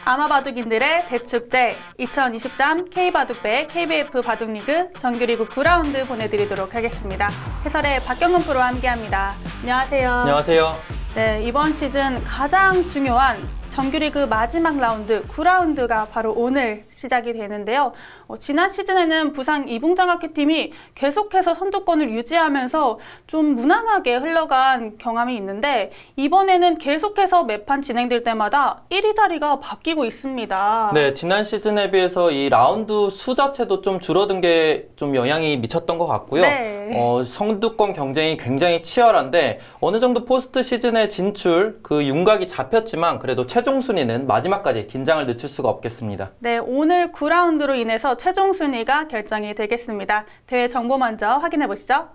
아마바둑인들의 대축제 2023 K바둑배 KBF 바둑리그 정규리그 9라운드 보내드리도록 하겠습니다. 해설의 박경근 프로와 함께합니다. 안녕하세요. 안녕하세요. 네, 이번 시즌 가장 중요한 정규리그 마지막 라운드 9라운드가 바로 오늘 시작이 되는데요. 지난 시즌에는 부산 이붕장학회팀이 계속해서 선두권을 유지하면서 좀 무난하게 흘러간 경험이 있는데 이번에는 계속해서 매판 진행될 때마다 1위 자리가 바뀌고 있습니다. 네, 지난 시즌에 비해서 이 라운드 수 자체도 좀 줄어든 게 좀 영향이 미쳤던 것 같고요. 네. 선두권 경쟁이 굉장히 치열한데 어느 정도 포스트 시즌에 진출 그 윤곽이 잡혔지만 그래도 최종 순위는 마지막까지 긴장을 늦출 수가 없겠습니다. 네, 오늘 9라운드로 인해서 최종 순위가 결정이 되겠습니다. 대회 정보 먼저 확인해 보시죠.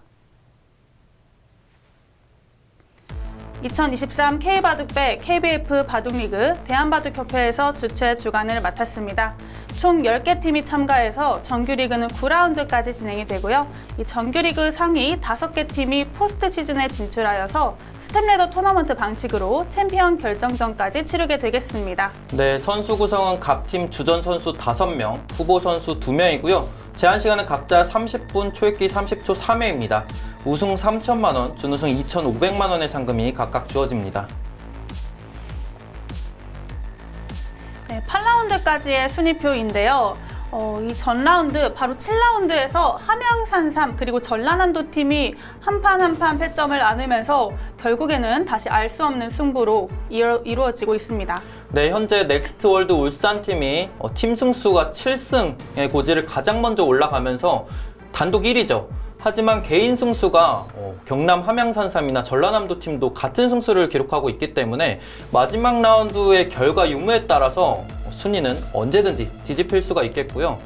2023 K바둑배 KBF 바둑리그 대한바둑협회에서 주최 주관을 맡았습니다. 총 10개 팀이 참가해서 정규리그는 9라운드까지 진행이 되고요. 이 정규리그 상위 5개 팀이 포스트 시즌에 진출하여서 스텝레더 토너먼트 방식으로 챔피언 결정전까지 치르게 되겠습니다. 네, 선수 구성은 각 팀 주전 선수 5명, 후보 선수 2명이고요. 제한 시간은 각자 30분, 초읽기 30초 3회입니다. 우승 3천만 원, 준우승 2,500만 원의 상금이 각각 주어집니다. 네, 8라운드까지의 순위표인데요. 이 전 라운드, 바로 7라운드에서 함양산삼 그리고 전라남도 팀이 한 판 한 판 패점을 안으면서 결국에는 다시 알 수 없는 승부로 이루어지고 있습니다. 네, 현재 넥스트월드 울산팀이 팀 승수가 7승의 고지를 가장 먼저 올라가면서 단독 1위죠. 하지만 개인 승수가 경남 함양산삼이나 전라남도 팀도 같은 승수를 기록하고 있기 때문에 마지막 라운드의 결과 유무에 따라서 순위는 언제든지 뒤집힐 수가 있겠고요.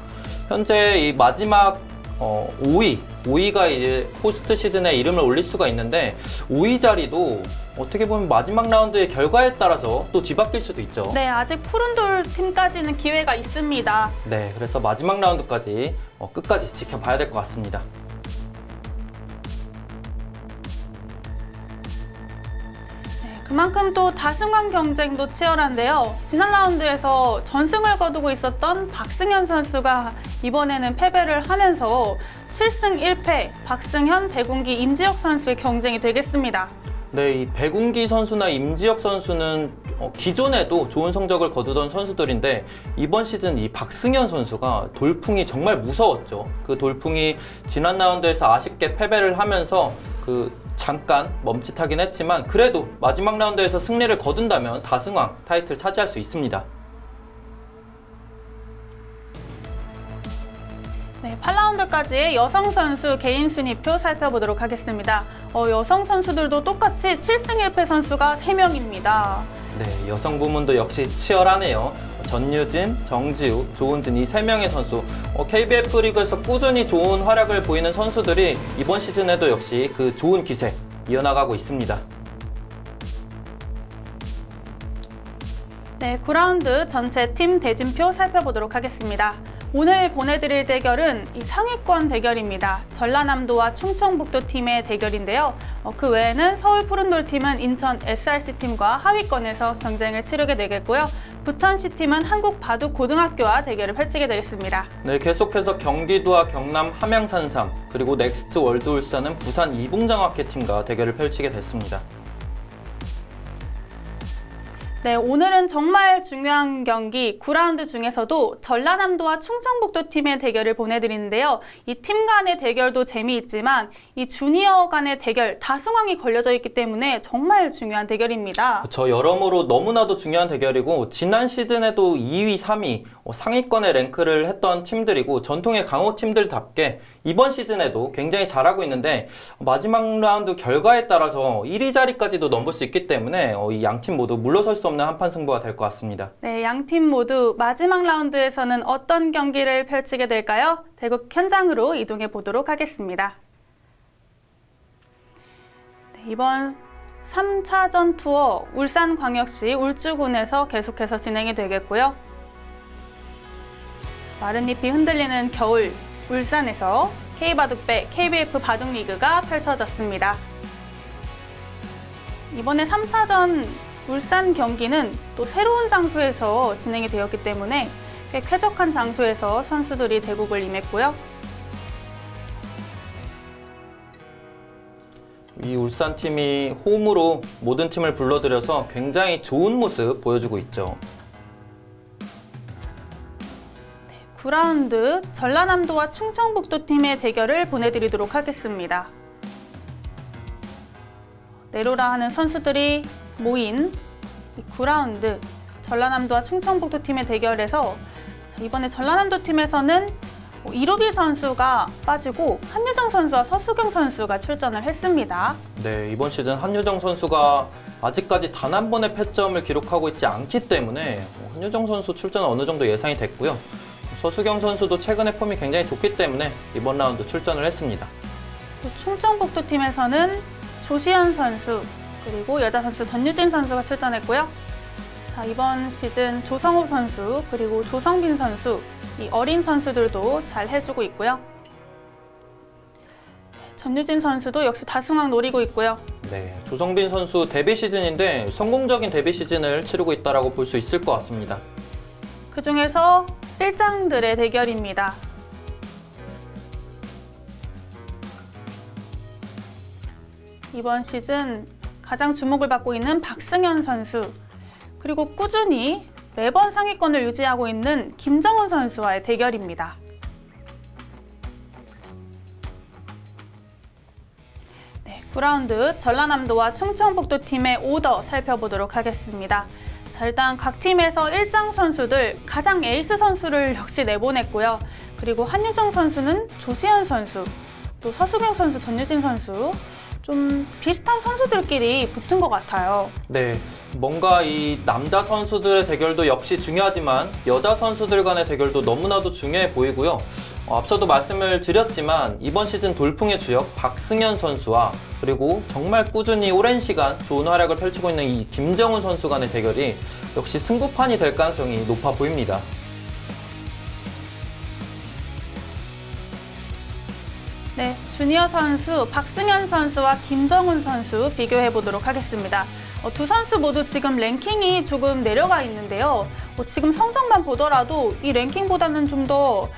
현재 이 마지막 5위가 이제 포스트 시즌에 이름을 올릴 수가 있는데 5위 자리도 어떻게 보면 마지막 라운드의 결과에 따라서 또 뒤바뀔 수도 있죠. 네, 아직 푸른돌 팀까지는 기회가 있습니다. 네, 그래서 마지막 라운드까지 끝까지 지켜봐야 될 것 같습니다. 그만큼 또 다승왕 경쟁도 치열한데요. 지난 라운드에서 전승을 거두고 있었던 박승현 선수가 이번에는 패배를 하면서 7승 1패, 박승현, 배군기, 임지혁 선수의 경쟁이 되겠습니다. 네, 이 배군기 선수나 임지혁 선수는 기존에도 좋은 성적을 거두던 선수들인데 이번 시즌 이 박승현 선수가 돌풍이 정말 무서웠죠. 그 돌풍이 지난 라운드에서 아쉽게 패배를 하면서 잠깐 멈칫하긴 했지만 그래도 마지막 라운드에서 승리를 거둔다면 다승왕 타이틀 차지할 수 있습니다. 네, 8라운드까지의 여성 선수 개인 순위표 살펴보도록 하겠습니다. 여성 선수들도 똑같이 7승 1패 선수가 3명입니다. 네, 여성 부문도 역시 치열하네요. 전유진, 정지우, 조은진 이 3명의 선수 KBF 리그에서 꾸준히 좋은 활약을 보이는 선수들이 이번 시즌에도 역시 그 좋은 기세 이어나가고 있습니다. 네, 9라운드 전체 팀 대진표 살펴보도록 하겠습니다. 오늘 보내드릴 대결은 이 상위권 대결입니다. 전라남도와 충청북도 팀의 대결인데요. 그 외에는 서울 푸른돌 팀은 인천 SRC팀과 하위권에서 경쟁을 치르게 되겠고요. 부천시 팀은 한국바둑고등학교와 대결을 펼치게 되겠습니다. 네, 계속해서 경기도와 경남 함양산삼 그리고 넥스트 월드 울산은 부산 이붕장학회팀과 대결을 펼치게 됐습니다. 네, 오늘은 정말 중요한 경기 9라운드 중에서도 전라남도와 충청북도 팀의 대결을 보내드리는데요. 이 팀 간의 대결도 재미있지만 이 주니어 간의 대결 다승왕이 걸려져 있기 때문에 정말 중요한 대결입니다. 그렇죠. 여러모로 너무나도 중요한 대결이고 지난 시즌에도 2위, 3위 상위권에 랭크를 했던 팀들이고 전통의 강호 팀들답게 이번 시즌에도 굉장히 잘하고 있는데 마지막 라운드 결과에 따라서 1위 자리까지도 넘볼 수 있기 때문에 이 양팀 모두 물러설 수 없는 한판 승부가 될 것 같습니다. 네, 양팀 모두 마지막 라운드에서는 어떤 경기를 펼치게 될까요? 대국 현장으로 이동해 보도록 하겠습니다. 네, 이번 3차전 투어 울산광역시 울주군에서 계속해서 진행이 되겠고요. 마른 잎이 흔들리는 겨울 울산에서 K바둑배 KBF 바둑리그가 펼쳐졌습니다. 이번에 3차전 울산 경기는 또 새로운 장소에서 진행이 되었기 때문에 꽤 쾌적한 장소에서 선수들이 대국을 임했고요. 이 울산팀이 홈으로 모든 팀을 불러들여서 굉장히 좋은 모습 보여주고 있죠. 9라운드 전라남도와 충청북도 팀의 대결을 보내드리도록 하겠습니다. 내로라 하는 선수들이 모인 9라운드 전라남도와 충청북도 팀의 대결에서 이번에 전라남도 팀에서는 이루비 선수가 빠지고 한유정 선수와 서수경 선수가 출전을 했습니다. 네, 이번 시즌 한유정 선수가 아직까지 단 한 번의 패점을 기록하고 있지 않기 때문에 한유정 선수 출전은 어느 정도 예상이 됐고요. 서수경 선수도 최근에 폼이 굉장히 좋기 때문에 이번 라운드 출전을 했습니다. 또 충청북도 팀에서는 조시현 선수 그리고 여자 선수 전유진 선수가 출전했고요. 자, 이번 시즌 조성우 선수 그리고 조성빈 선수 이 어린 선수들도 잘 해주고 있고요. 전유진 선수도 역시 다승왕 노리고 있고요. 네, 조성빈 선수 데뷔 시즌인데 성공적인 데뷔 시즌을 치르고 있다고 볼 수 있을 것 같습니다. 그 중에서 일장들의 대결입니다. 이번 시즌 가장 주목을 받고 있는 박승현 선수 그리고 꾸준히 매번 상위권을 유지하고 있는 김정훈 선수와의 대결입니다. 네, 9라운드 전라남도와 충청북도 팀의 오더 살펴보도록 하겠습니다. 자, 일단 각 팀에서 일장 선수들 가장 에이스 선수를 역시 내보냈고요. 그리고 한유정 선수는 조시현 선수, 또 서수경 선수, 전유진 선수 좀 비슷한 선수들끼리 붙은 것 같아요. 네, 뭔가 이 남자 선수들의 대결도 역시 중요하지만 여자 선수들 간의 대결도 너무나도 중요해 보이고요. 앞서도 말씀을 드렸지만 이번 시즌 돌풍의 주역 박승현 선수와 그리고 정말 꾸준히 오랜 시간 좋은 활약을 펼치고 있는 이 김정훈 선수 간의 대결이 역시 승부판이 될 가능성이 높아 보입니다. 네, 주니어 선수 박승현 선수와 김정훈 선수 비교해 보도록 하겠습니다. 두 선수 모두 지금 랭킹이 조금 내려가 있는데요. 지금 성적만 보더라도 이 랭킹보다는 좀 더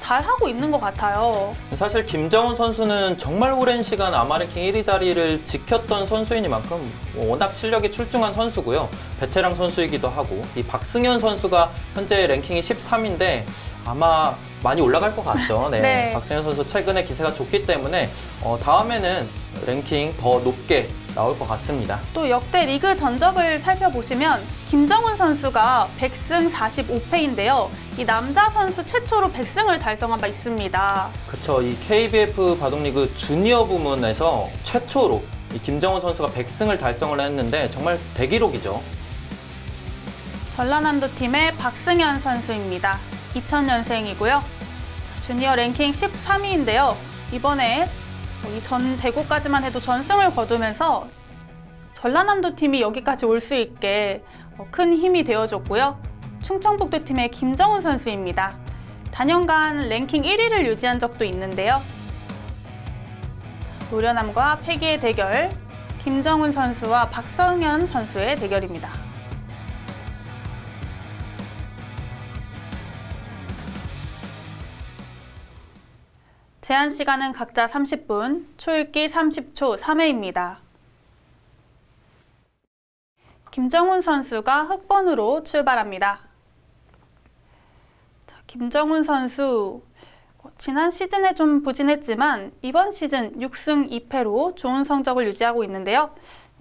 잘하고 있는 것 같아요. 사실 김정훈 선수는 정말 오랜 시간 아마랭킹 1위 자리를 지켰던 선수이니만큼 워낙 실력이 출중한 선수고요. 베테랑 선수이기도 하고 이 박승현 선수가 현재 랭킹이 13인데 아마 많이 올라갈 것 같죠. 네. 네. 박승현 선수 최근에 기세가 좋기 때문에 다음에는 랭킹 더 높게 나올 것 같습니다. 또 역대 리그 전적을 살펴보시면 김정훈 선수가 100승 45패인데요. 이 남자 선수 최초로 100승을 달성한 바 있습니다. 그쵸. 이 KBF 바둑리그 주니어 부문에서 최초로 이 김정훈 선수가 100승을 달성을 했는데 정말 대기록이죠. 전라남도 팀의 박승현 선수입니다. 2000년생이고요. 주니어 랭킹 13위인데요. 이번에 이 전 대구까지만 해도 전승을 거두면서 전라남도 팀이 여기까지 올 수 있게 큰 힘이 되어줬고요. 충청북도 팀의 김정훈 선수입니다. 단연간 랭킹 1위를 유지한 적도 있는데요. 노련함과 패기의 대결, 김정훈 선수와 박성현 선수의 대결입니다. 제한 시간은 각자 30분, 초읽기 30초 3회입니다. 김정훈 선수가 흑번으로 출발합니다. 자, 김정훈 선수 지난 시즌에 좀 부진했지만 이번 시즌 6승 2패로 좋은 성적을 유지하고 있는데요.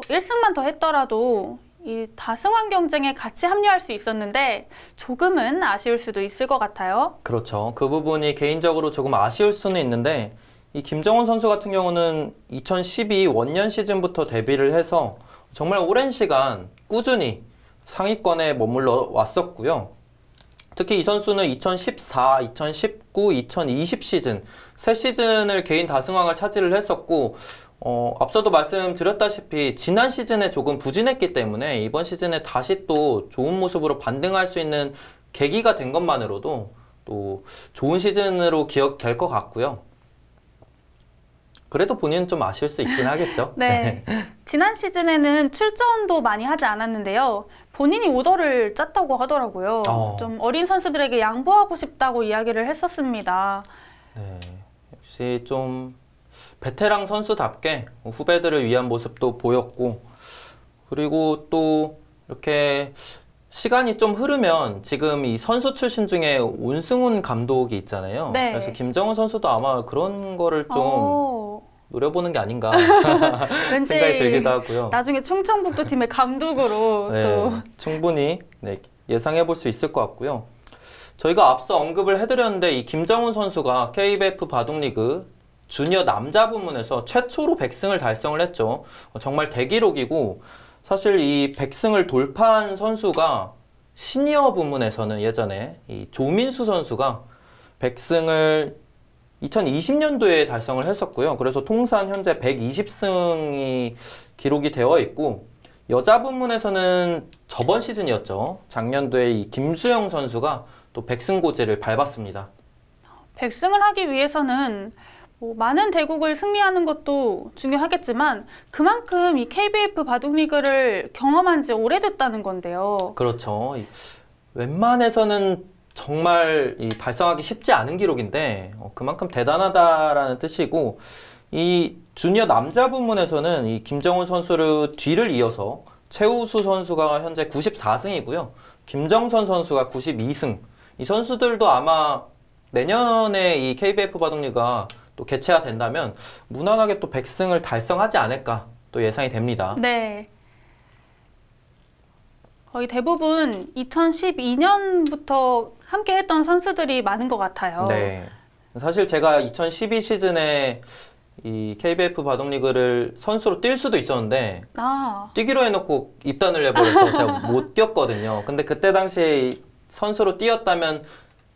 1승만 더 했더라도 이 다승왕 경쟁에 같이 합류할 수 있었는데 조금은 아쉬울 수도 있을 것 같아요. 그렇죠. 그 부분이 개인적으로 조금 아쉬울 수는 있는데 이 김정훈 선수 같은 경우는 2012 원년 시즌부터 데뷔를 해서 정말 오랜 시간 꾸준히 상위권에 머물러 왔었고요. 특히 이 선수는 2014, 2019, 2020 시즌 세 시즌을 개인 다승왕을 차지를 했었고 앞서도 말씀드렸다시피 지난 시즌에 조금 부진했기 때문에 이번 시즌에 다시 또 좋은 모습으로 반등할 수 있는 계기가 된 것만으로도 또 좋은 시즌으로 기억될 것 같고요. 그래도 본인은 좀 아쉬울 수 있긴 하겠죠. 네. 지난 시즌에는 출전도 많이 하지 않았는데요. 본인이 오더를 짰다고 하더라고요. 좀 어린 선수들에게 양보하고 싶다고 이야기를 했었습니다. 네. 역시 좀 베테랑 선수답게 후배들을 위한 모습도 보였고, 그리고 또 이렇게 시간이 좀 흐르면 지금 이 선수 출신 중에 온승훈 감독이 있잖아요. 네. 그래서 김정은 선수도 아마 그런 거를 좀 노려보는 게 아닌가 왠지 생각이 들기도 하고요. 나중에 충청북도 팀의 감독으로 네, 또 충분히 예상해 볼 수 있을 것 같고요. 저희가 앞서 언급을 해드렸는데 이 김정은 선수가 KBF 바둑리그 주니어 남자 부문에서 최초로 100승을 달성을 했죠. 정말 대기록이고, 사실 이 100승을 돌파한 선수가 시니어 부문에서는 예전에 이 조민수 선수가 100승을 2020년도에 달성을 했었고요. 그래서 통산 현재 120승이 기록이 되어 있고, 여자 부문에서는 저번 시즌이었죠. 작년도에 이 김수영 선수가 또 100승 고지를 밟았습니다. 100승을 하기 위해서는 많은 대국을 승리하는 것도 중요하겠지만 그만큼 이 KBF 바둑리그를 경험한 지 오래됐다는 건데요. 그렇죠. 웬만해서는 정말 달성하기 쉽지 않은 기록인데 그만큼 대단하다라는 뜻이고, 이 주니어 남자 부문에서는 이 김정은 선수를 뒤를 이어서 최우수 선수가 현재 94승이고요. 김정선 선수가 92승. 이 선수들도 아마 내년에 이 KBF 바둑리가 또 개최가 된다면 무난하게 또 100승을 달성하지 않을까 또 예상이 됩니다. 네. 거의 대부분 2012년부터 함께 했던 선수들이 많은 것 같아요. 네. 사실 제가 2012 시즌에 이 KBF 바둑리그를 선수로 뛸 수도 있었는데 뛰기로 해놓고 입단을 해버려서 제가 못 뛰었거든요. 근데 그때 당시에 선수로 뛰었다면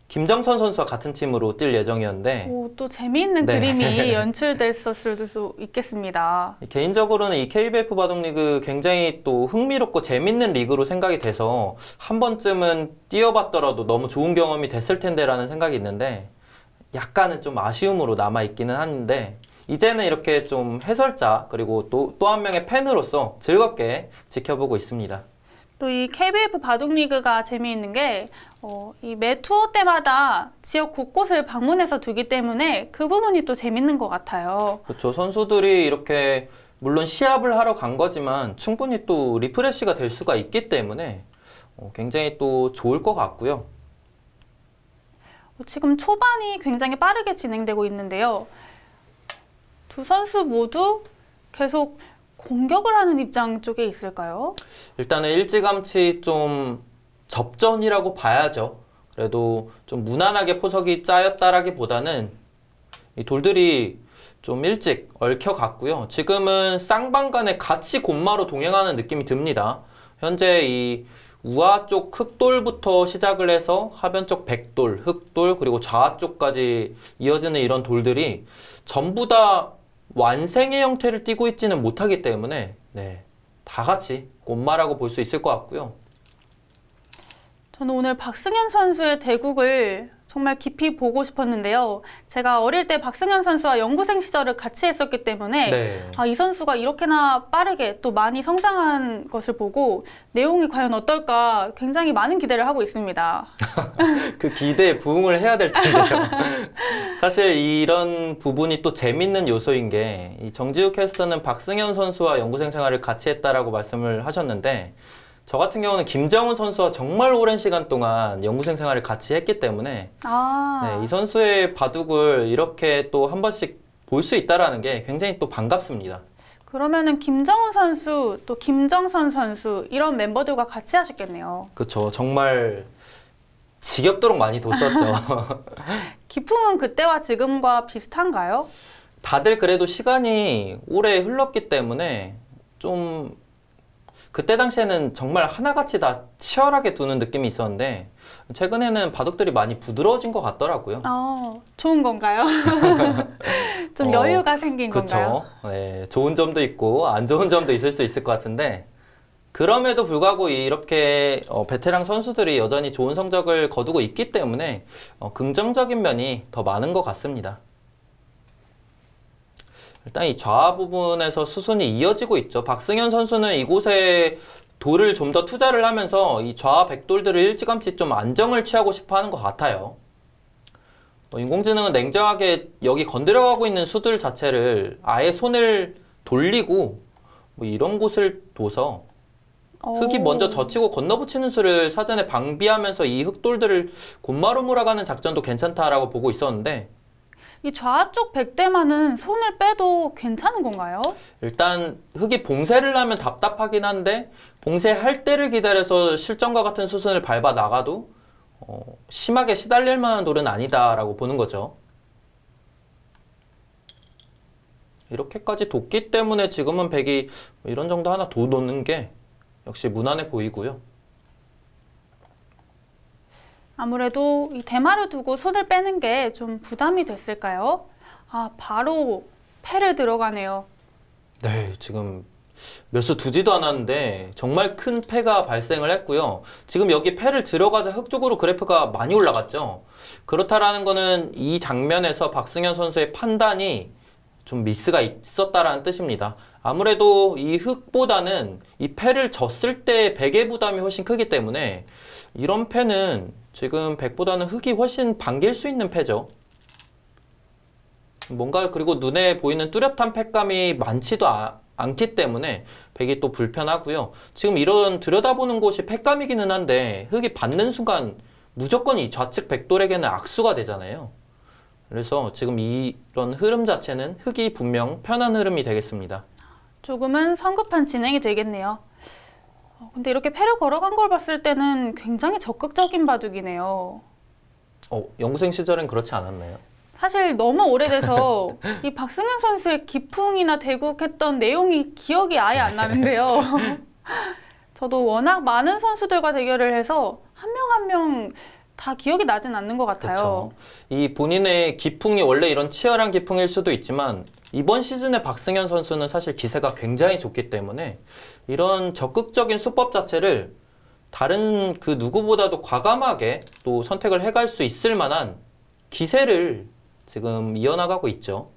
김정선 선수와 같은 팀으로 뛸 예정이었는데 또 재미있는 그림이 연출됐었을 수 있겠습니다. 개인적으로는 이 KBF 바둑리그 굉장히 또 흥미롭고 재밌는 리그로 생각이 돼서 한 번쯤은 뛰어봤더라도 너무 좋은 경험이 됐을 텐데라는 생각이 있는데 약간은 좀 아쉬움으로 남아있기는 하는데 이제는 이렇게 좀 해설자 그리고 또 한 명의 팬으로서 즐겁게 지켜보고 있습니다. 또 이 KBF 바둑리그가 재미있는 게 이 매 투어 때마다 지역 곳곳을 방문해서 두기 때문에 그 부분이 또 재밌는 것 같아요. 그렇죠. 선수들이 이렇게 물론 시합을 하러 간 거지만 충분히 또 리프레시가 될 수가 있기 때문에 굉장히 또 좋을 것 같고요. 지금 초반이 굉장히 빠르게 진행되고 있는데요. 두 선수 모두 계속 공격을 하는 입장 쪽에 있을까요? 일단은 일찌감치 좀 접전이라고 봐야죠. 그래도 좀 무난하게 포석이 짜였다라기보다는 이 돌들이 좀 일찍 얽혀갔고요. 지금은 쌍방간에 같이 곤마로 동행하는 느낌이 듭니다. 현재 이 우하 쪽 흑돌부터 시작을 해서 하변 쪽 백돌, 흑돌, 그리고 좌하 쪽까지 이어지는 이런 돌들이 전부 다 완생의 형태를 띠고 있지는 못하기 때문에 다 같이 곤마라고 볼 수 있을 것 같고요. 저는 오늘 박승현 선수의 대국을 정말 깊이 보고 싶었는데요. 제가 어릴 때 박승현 선수와 연구생 시절을 같이 했었기 때문에 이 선수가 이렇게나 빠르게 또 많이 성장한 것을 보고 내용이 과연 어떨까 굉장히 많은 기대를 하고 있습니다. 그 기대에 부응을 해야 될 텐데요. 사실 이런 부분이 또 재밌는 요소인 게 이 정지우 캐스터는 박승현 선수와 연구생 생활을 같이 했다라고 말씀을 하셨는데 저 같은 경우는 김정은 선수와 정말 오랜 시간 동안 연구생 생활을 같이 했기 때문에 이 선수의 바둑을 이렇게 또 한 번씩 볼 수 있다는 게 굉장히 또 반갑습니다. 그러면은 김정은 선수, 또 김정선 선수 이런 멤버들과 같이 하셨겠네요. 그렇죠. 정말 지겹도록 많이 뒀었죠. 기풍은 그때와 지금과 비슷한가요? 다들 그래도 시간이 오래 흘렀기 때문에 좀 그때 당시에는 정말 하나같이 다 치열하게 두는 느낌이 있었는데 최근에는 바둑들이 많이 부드러워진 것 같더라고요. 좋은 건가요? 좀 여유가 생긴 건가요? 그렇죠. 네, 좋은 점도 있고 안 좋은 점도 있을 수 있을 것 같은데 그럼에도 불구하고 이렇게 베테랑 선수들이 여전히 좋은 성적을 거두고 있기 때문에 긍정적인 면이 더 많은 것 같습니다. 일단 이 좌 부분에서 수순이 이어지고 있죠. 박승현 선수는 이곳에 돌을 좀 더 투자를 하면서 이 좌 백돌들을 일찌감치 좀 안정을 취하고 싶어 하는 것 같아요. 인공지능은 냉정하게 여기 건드려가고 있는 수들 자체를 아예 손을 돌리고 뭐 이런 곳을 둬서 흙이 먼저 젖히고 건너붙이는 수를 사전에 방비하면서 이 흙돌들을 곧바로 몰아가는 작전도 괜찮다라고 보고 있었는데, 이 좌쪽 백대만은 손을 빼도 괜찮은 건가요? 일단 흙이 봉쇄를 하면 답답하긴 한데 봉쇄할 때를 기다려서 실전과 같은 수순을 밟아 나가도 심하게 시달릴 만한 돌은 아니다라고 보는 거죠. 이렇게까지 뒀기 때문에 지금은 백이 이런 정도 하나 더 놓는 게 역시 무난해 보이고요. 아무래도 이 대마를 두고 손을 빼는 게 좀 부담이 됐을까요? 아, 바로 패를 들어가네요. 네, 지금 몇 수 두지도 않았는데 정말 큰 패가 발생을 했고요. 지금 여기 패를 들어가자 흙 쪽으로 그래프가 많이 올라갔죠. 그렇다라는 거는 이 장면에서 박승현 선수의 판단이 좀 미스가 있었다라는 뜻입니다. 아무래도 이 흙보다는 이 패를 졌을 때 백의 부담이 훨씬 크기 때문에 이런 패는 지금 백보다는 흙이 훨씬 반길 수 있는 패죠. 뭔가 그리고 눈에 보이는 뚜렷한 패감이 많지도 않기 때문에 백이 또 불편하고요. 지금 이런 들여다보는 곳이 패감이기는 한데 흙이 받는 순간 무조건 이 좌측 백돌에게는 악수가 되잖아요. 그래서 지금 이런 흐름 자체는 흙이 분명 편한 흐름이 되겠습니다. 조금은 성급한 진행이 되겠네요. 근데 이렇게 패를 걸어간 걸 봤을 때는 굉장히 적극적인 바둑이네요. 연구생 시절엔 그렇지 않았나요? 사실 너무 오래돼서 이 박승현 선수의 기풍이나 대국했던 내용이 기억이 아예 안 나는데요. 저도 워낙 많은 선수들과 대결을 해서 한 명 한 명 다 기억이 나진 않는 것 같아요. 그렇죠. 이 본인의 기풍이 원래 이런 치열한 기풍일 수도 있지만 이번 시즌의 박승현 선수는 사실 기세가 굉장히 좋기 때문에 이런 적극적인 수법 자체를 다른 그 누구보다도 과감하게 또 선택을 해갈 수 있을 만한 기세를 지금 이어나가고 있죠.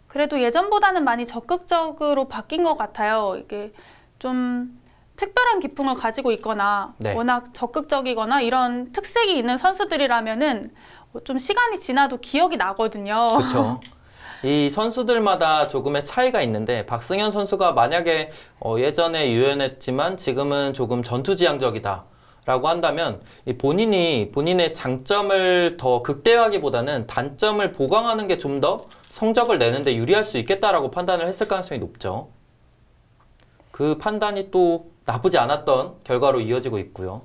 그래도 예전보다는 많이 적극적으로 바뀐 것 같아요. 이게 좀 특별한 기풍을 가지고 있거나 네. 워낙 적극적이거나 이런 특색이 있는 선수들이라면은 좀 시간이 지나도 기억이 나거든요. 그렇죠. 이 선수들마다 조금의 차이가 있는데 박승현 선수가 만약에 예전에 유연했지만 지금은 조금 전투지향적이다 라고 한다면 본인의 장점을 더 극대화하기보다는 단점을 보강하는 게 좀 더 성적을 내는데 유리할 수 있겠다라고 판단을 했을 가능성이 높죠. 그 판단이 또 나쁘지 않았던 결과로 이어지고 있고요.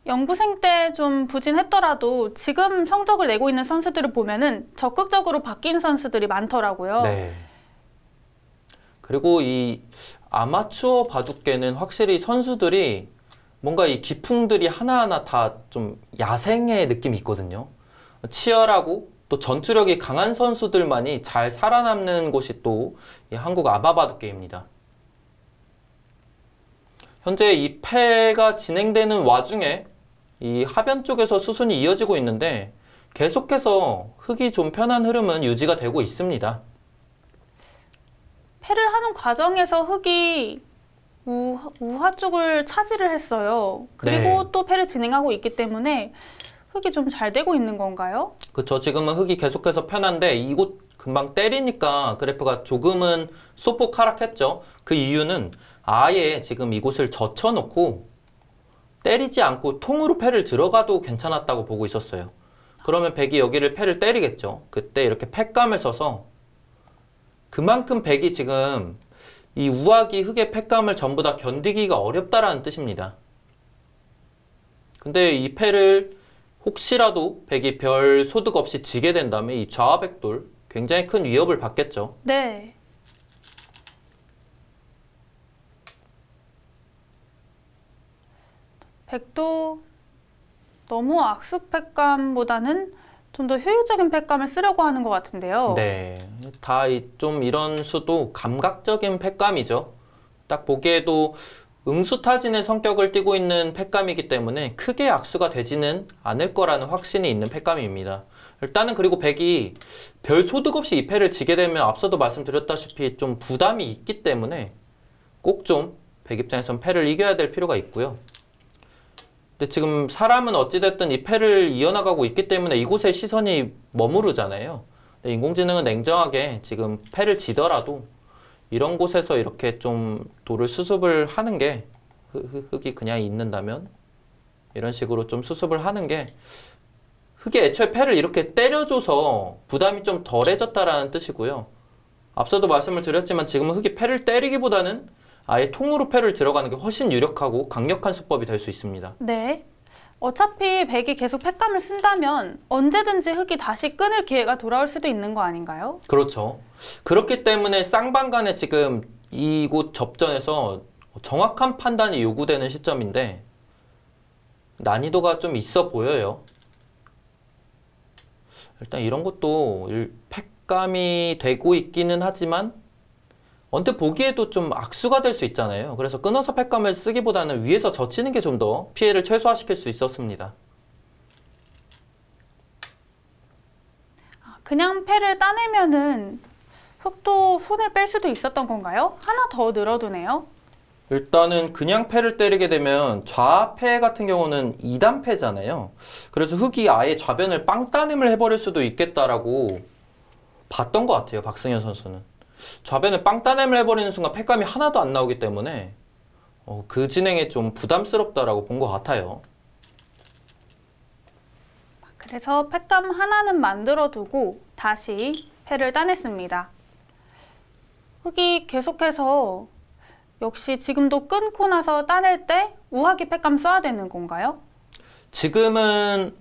연구생 때 좀 부진했더라도 지금 성적을 내고 있는 선수들을 보면은 적극적으로 바뀐 선수들이 많더라고요. 네. 그리고 이 아마추어 바둑계는 확실히 선수들이 뭔가 이 기풍들이 하나하나 다 좀 야생의 느낌이 있거든요. 치열하고 또 전투력이 강한 선수들만이 잘 살아남는 곳이 또 이 한국 아마바둑계입니다. 현재 이 패가 진행되는 와중에 이 하변 쪽에서 수순이 이어지고 있는데 계속해서 흙이 좀 편한 흐름은 유지가 되고 있습니다. 패를 하는 과정에서 흙이 우하 쪽을 차지를 했어요. 그리고 네. 또 패를 진행하고 있기 때문에 흙이 좀 잘 되고 있는 건가요? 그쵸. 지금은 흙이 계속해서 편한데 이곳 금방 때리니까 그래프가 조금은 소폭 하락했죠. 그 이유는 아예 지금 이곳을 젖혀놓고 때리지 않고 통으로 패를 들어가도 괜찮았다고 보고 있었어요. 그러면 백이 여기를 패를 때리겠죠. 그때 이렇게 패감을 써서 그만큼 백이 지금 이 우하기 흙의 패감을 전부 다 견디기가 어렵다라는 뜻입니다. 근데 이 패를 혹시라도 백이 별 소득 없이 지게 된다면 이 좌백돌 굉장히 큰 위협을 받겠죠. 네. 백도 너무 악습 패감보다는 좀 더 효율적인 패감을 쓰려고 하는 것 같은데요. 네, 다 좀 이런 수도 감각적인 패감이죠. 딱 보기에도 응수타진의 성격을 띠고 있는 팩감이기 때문에 크게 악수가 되지는 않을 거라는 확신이 있는 팩감입니다. 일단은 그리고 백이 별 소득 없이 이 패를 지게 되면 앞서도 말씀드렸다시피 좀 부담이 있기 때문에 꼭 좀 백 입장에선 패를 이겨야 될 필요가 있고요. 근데 지금 사람은 어찌됐든 이 패를 이어나가고 있기 때문에 이곳에 시선이 머무르잖아요. 근데 인공지능은 냉정하게 지금 패를 지더라도 이런 곳에서 이렇게 좀 돌을 수습을 하는 게 흙이 그냥 있는다면 이런 식으로 좀 수습을 하는 게 흙이 애초에 패를 이렇게 때려줘서 부담이 좀 덜해졌다라는 뜻이고요. 앞서도 말씀을 드렸지만 지금은 흙이 패를 때리기보다는 아예 통으로 패를 들어가는 게 훨씬 유력하고 강력한 수법이 될 수 있습니다. 네. 어차피 백이 계속 팩감을 쓴다면 언제든지 흙이 다시 끊을 기회가 돌아올 수도 있는 거 아닌가요? 그렇죠. 그렇기 때문에 쌍방 간에 지금 이곳 접전에서 정확한 판단이 요구되는 시점인데 난이도가 좀 있어 보여요. 일단 이런 것도 팩감이 되고 있기는 하지만 언뜻 보기에도 좀 악수가 될 수 있잖아요. 그래서 끊어서 팩감을 쓰기보다는 위에서 젖히는 게 좀 더 피해를 최소화시킬 수 있었습니다. 그냥 패를 따내면은 흙도 손을 뺄 수도 있었던 건가요? 하나 더 늘어두네요. 일단은 그냥 패를 때리게 되면 좌패 같은 경우는 2단 패잖아요. 그래서 흙이 아예 좌변을 빵 따냄을 해버릴 수도 있겠다라고 봤던 것 같아요. 박승현 선수는. 좌변을 빵 따냄을 해버리는 순간 팩감이 하나도 안 나오기 때문에 그 진행에 좀 부담스럽다라고 본 것 같아요. 그래서 팩감 하나는 만들어두고 다시 패를 따냈습니다. 흙이 계속해서 역시 지금도 끊고 나서 따낼 때 우하기 팩감 써야 되는 건가요? 지금은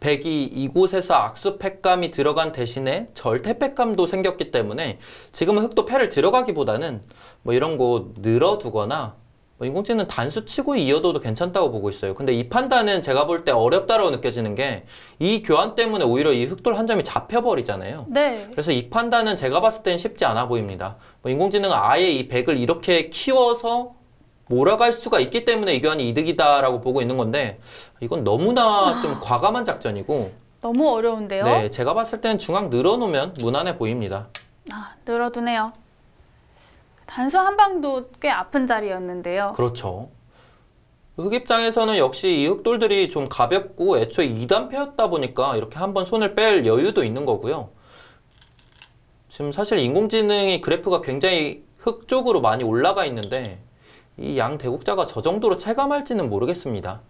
백이 이곳에서 악수 팩감이 들어간 대신에 절대 팩감도 생겼기 때문에 지금은 흙도 패를 들어가기보다는 뭐 이런 거 늘어두거나 뭐 인공지능 단수 치고 이어둬도 괜찮다고 보고 있어요. 근데 이 판단은 제가 볼 때 어렵다고 느껴지는 게 이 교환 때문에 오히려 이 흙돌 한 점이 잡혀버리잖아요. 네. 그래서 이 판단은 제가 봤을 땐 쉽지 않아 보입니다. 뭐 인공지능은 아예 이 백을 이렇게 키워서 몰아갈 수가 있기 때문에 이 교환이 이득이다라고 보고 있는 건데 이건 너무나 좀 과감한 작전이고 너무 어려운데요? 네, 제가 봤을 땐 중앙 늘어놓으면 무난해 보입니다. 늘어두네요. 단수 한 방도 꽤 아픈 자리였는데요. 그렇죠. 흙 입장에서는 역시 이 흙돌들이 좀 가볍고 애초에 2단패였다 보니까 이렇게 한번 손을 뺄 여유도 있는 거고요. 지금 사실 인공지능이 그래프가 굉장히 흙 쪽으로 많이 올라가 있는데 이 양 대국자가 저 정도로 체감할지는 모르겠습니다.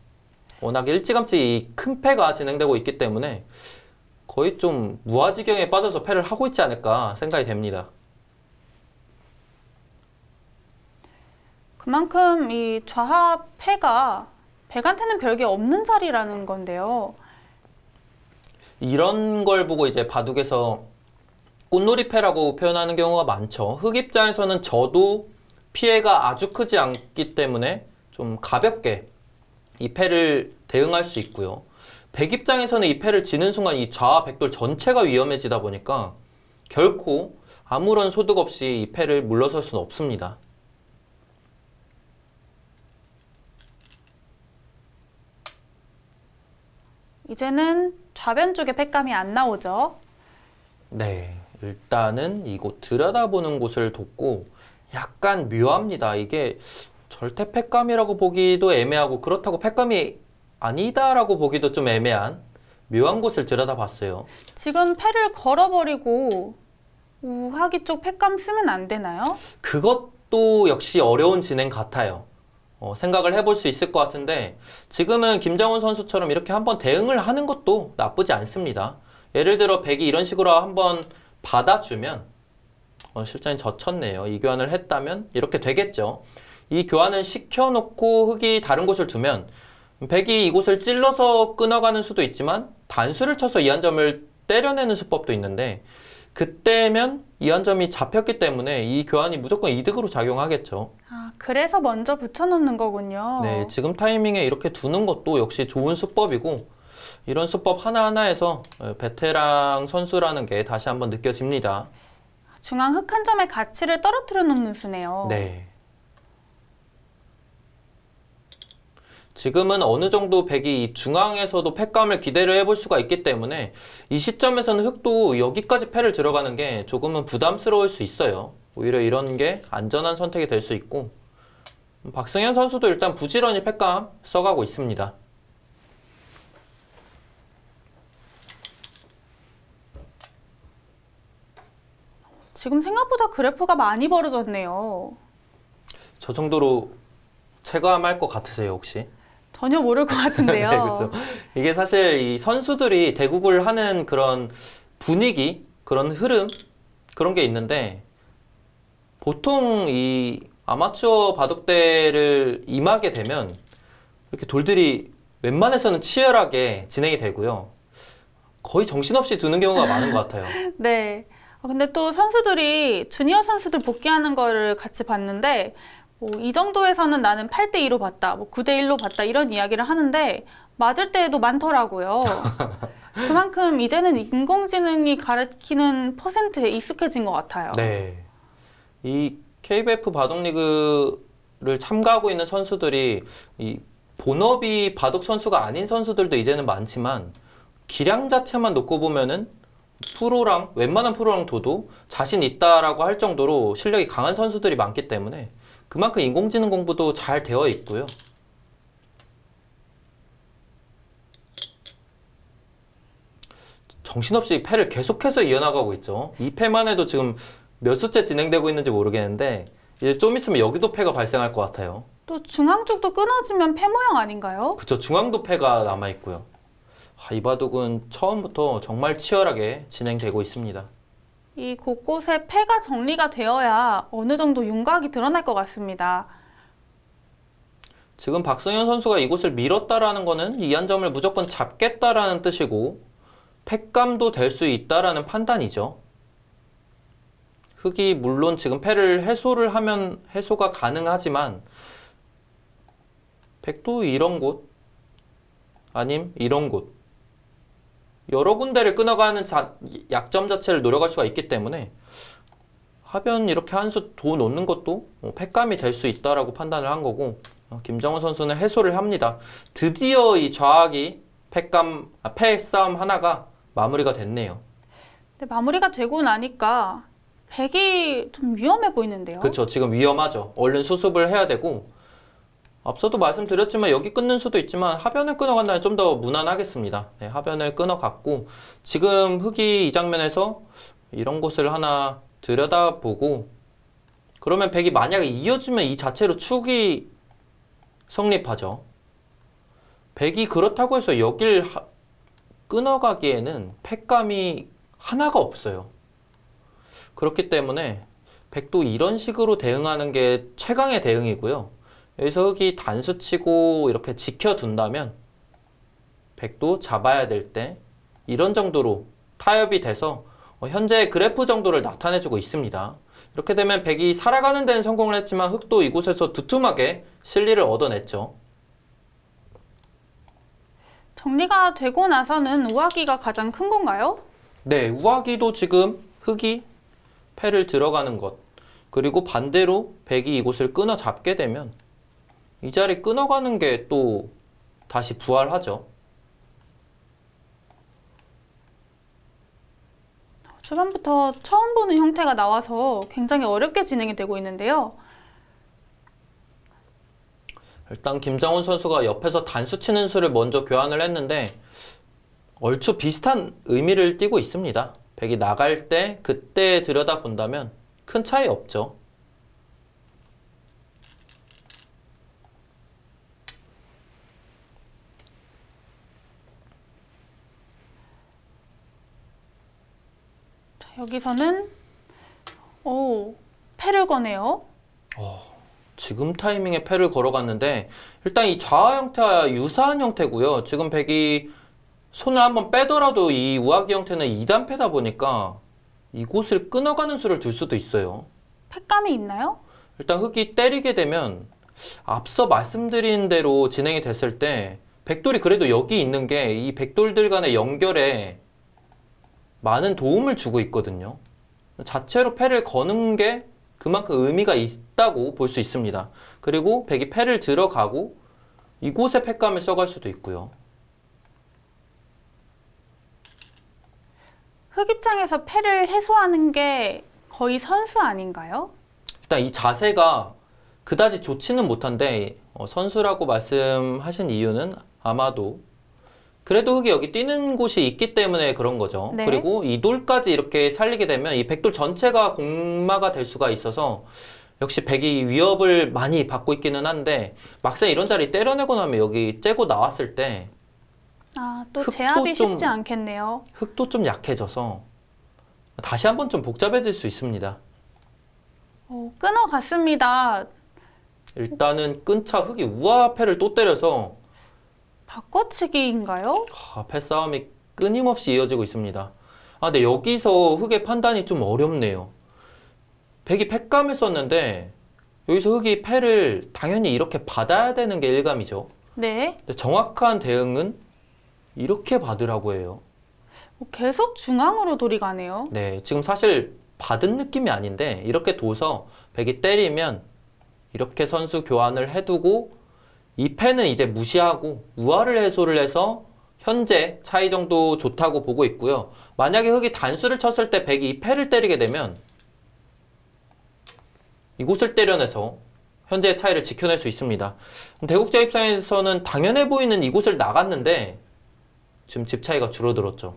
워낙 일찌감치 이 큰 패가 진행되고 있기 때문에 거의 좀 무아지경에 빠져서 패를 하고 있지 않을까 생각이 됩니다. 그만큼 이 좌하 패가 백한테는 별게 없는 자리라는 건데요. 이런 걸 보고 이제 바둑에서 꽃놀이패라고 표현하는 경우가 많죠. 흙 입장에서는 저도 피해가 아주 크지 않기 때문에 좀 가볍게 이 패를 대응할 수 있고요. 백 입장에서는 이 패를 지는 순간 이 좌와 백돌 전체가 위험해지다 보니까 결코 아무런 소득 없이 이 패를 물러설 수는 없습니다. 이제는 좌변 쪽에 팩감이 안 나오죠. 네, 일단은 이곳 들여다보는 곳을 돕고 약간 묘합니다. 이게 절대 팩감이라고 보기도 애매하고 그렇다고 팩감이 아니다라고 보기도 좀 애매한 묘한 곳을 들여다봤어요. 지금 패를 걸어버리고 우하기 쪽 팩감 쓰면 안 되나요? 그것도 역시 어려운 진행 같아요. 생각을 해볼 수 있을 것 같은데 지금은 김정훈 선수처럼 이렇게 한번 대응을 하는 것도 나쁘지 않습니다. 예를 들어 백이 이런 식으로 한번 받아주면 실전이 젖혔네요. 이 교환을 했다면 이렇게 되겠죠. 이 교환을 시켜놓고 흙이 다른 곳을 두면 백이 이곳을 찔러서 끊어가는 수도 있지만 단수를 쳐서 이 한 점을 때려내는 수법도 있는데 그때면 이 한 점이 잡혔기 때문에 이 교환이 무조건 이득으로 작용하겠죠. 그래서 먼저 붙여놓는 거군요. 네, 지금 타이밍에 이렇게 두는 것도 역시 좋은 수법이고 이런 수법 하나하나에서 베테랑 선수라는 게 다시 한번 느껴집니다. 중앙 흙 한 점의 가치를 떨어뜨려 놓는 수네요. 네. 지금은 어느 정도 백이 이 중앙에서도 패감을 기대를 해볼 수가 있기 때문에 이 시점에서는 흑도 여기까지 패를 들어가는 게 조금은 부담스러울 수 있어요. 오히려 이런 게 안전한 선택이 될 수 있고, 박승현 선수도 일단 부지런히 패감 써가고 있습니다. 지금 생각보다 그래프가 많이 벌어졌네요. 저 정도로 체감할 것 같으세요, 혹시? 전혀 모를 것 같은데요. 네, 그렇죠. 이게 사실 이 선수들이 대국을 하는 그런 분위기, 그런 흐름, 그런 게 있는데, 보통 이 아마추어 바둑대를 임하게 되면 이렇게 돌들이 웬만해서는 치열하게 진행이 되고요. 거의 정신없이 두는 경우가 많은 것 같아요. 네. 근데 또 선수들이 주니어 선수들 복귀하는 거를 같이 봤는데 이 정도에서는 나는 8대2로 봤다, 9대1로 봤다 이런 이야기를 하는데 맞을 때에도 많더라고요. 그만큼 이제는 인공지능이 가리키는 퍼센트에 익숙해진 것 같아요. 네. 이 KBF 바둑리그를 참가하고 있는 선수들이 이 본업이 바둑 선수가 아닌 선수들도 이제는 많지만 기량 자체만 놓고 보면은 프로랑 웬만한 프로랑 둬도 자신 있다라고 할 정도로 실력이 강한 선수들이 많기 때문에 그만큼 인공지능 공부도 잘 되어 있고요. 정신없이 패를 계속해서 이어나가고 있죠. 이 패만 해도 지금 몇 수째 진행되고 있는지 모르겠는데 이제 좀 있으면 여기도 패가 발생할 것 같아요. 또 중앙 쪽도 끊어지면 패 모양 아닌가요? 그쵸, 중앙도 패가 남아있고요. 이 바둑은 처음부터 정말 치열하게 진행되고 있습니다. 이 곳곳에 패가 정리가 되어야 어느 정도 윤곽이 드러날 것 같습니다. 지금 박성현 선수가 이곳을 밀었다라는 거는 이 한 점을 무조건 잡겠다라는 뜻이고 패감도 될 수 있다라는 판단이죠. 흑이 물론 지금 패를 해소를 하면 해소가 가능하지만 백도 이런 곳 아님 이런 곳 여러 군데를 끊어가는 약점 자체를 노려갈 수가 있기 때문에 하변 이렇게 한 수 더 놓는 것도 패감이 될 수 있다라고 판단을 한 거고 김정은 선수는 해소를 합니다. 드디어 이 좌악이 패싸움 하나가 마무리가 됐네요. 근데 마무리가 되고 나니까 백이 좀 위험해 보이는데요. 그렇죠. 지금 위험하죠. 얼른 수습을 해야 되고 앞서도 말씀드렸지만 여기 끊는 수도 있지만 하변을 끊어간다면 좀 더 무난하겠습니다. 네, 하변을 끊어갔고 지금 흑이 이 장면에서 이런 곳을 하나 들여다보고 그러면 백이 만약에 이어지면 이 자체로 축이 성립하죠. 백이 그렇다고 해서 여길 끊어가기에는 패감이 하나가 없어요. 그렇기 때문에 백도 이런 식으로 대응하는 게 최강의 대응이고요. 여기서 흑이 단수 치고 이렇게 지켜둔다면 백도 잡아야 될 때 이런 정도로 타협이 돼서 현재 그래프 정도를 나타내주고 있습니다. 이렇게 되면 백이 살아가는 데는 성공을 했지만 흑도 이곳에서 두툼하게 실리를 얻어냈죠. 정리가 되고 나서는 우아기가 가장 큰 건가요? 네, 우아기도 지금 흑이 패를 들어가는 것 그리고 반대로 백이 이곳을 끊어 잡게 되면 이 자리 끊어가는 게 또 다시 부활하죠. 초반부터 처음 보는 형태가 나와서 굉장히 어렵게 진행이 되고 있는데요. 일단 김정은 선수가 옆에서 단수 치는 수를 먼저 교환을 했는데 얼추 비슷한 의미를 띠고 있습니다. 백이 나갈 때 그때 들여다본다면 큰 차이 없죠. 여기서는 패를 거네요. 지금 타이밍에 패를 걸어갔는데 일단 이 좌하 형태와 유사한 형태고요. 지금 백이 손을 한번 빼더라도 이 우아기 형태는 2단 패다 보니까 이곳을 끊어가는 수를 둘 수도 있어요. 패감이 있나요? 일단 흑이 때리게 되면 앞서 말씀드린 대로 진행이 됐을 때 백돌이 그래도 여기 있는 게 이 백돌들 간의 연결에 많은 도움을 주고 있거든요. 자체로 패를 거는 게 그만큼 의미가 있다고 볼 수 있습니다. 그리고 백이 패를 들어가고 이곳에 팩감을 써갈 수도 있고요. 흑 입장에서 패를 해소하는 게 거의 선수 아닌가요? 일단 이 자세가 그다지 좋지는 못한데 선수라고 말씀하신 이유는 아마도 그래도 흑이 여기 뛰는 곳이 있기 때문에 그런 거죠. 네. 그리고 이 돌까지 이렇게 살리게 되면 이 백돌 전체가 공마가 될 수가 있어서 역시 백이 위협을 많이 받고 있기는 한데 막상 이런 자리 때려내고 나면 여기 째고 나왔을 때 아, 또 흑도 제압이 좀- 쉽지 않겠네요. 흑도 좀 약해져서 다시 한번 좀 복잡해질 수 있습니다. 끊어갔습니다. 일단은 끈차 흑이 우아패를 또 때려서 바꿔치기인가요? 패싸움이 끊임없이 이어지고 있습니다. 아, 근데 여기서 흑의 판단이 좀 어렵네요. 백이 패감을 썼는데 여기서 흑이 패를 당연히 이렇게 받아야 되는 게 일감이죠. 네. 근데 정확한 대응은 이렇게 받으라고 해요. 계속 중앙으로 돌이 가네요. 네, 지금 사실 받은 느낌이 아닌데 이렇게 둬서 백이 때리면 이렇게 선수 교환을 해두고 이 패는 이제 무시하고 우아를 해소를 해서 현재 차이 정도 좋다고 보고 있고요. 만약에 흑이 단수를 쳤을 때 백이 이 패를 때리게 되면 이곳을 때려내서 현재의 차이를 지켜낼 수 있습니다. 대국자 입장에서는 당연해 보이는 이곳을 나갔는데 지금 집 차이가 줄어들었죠.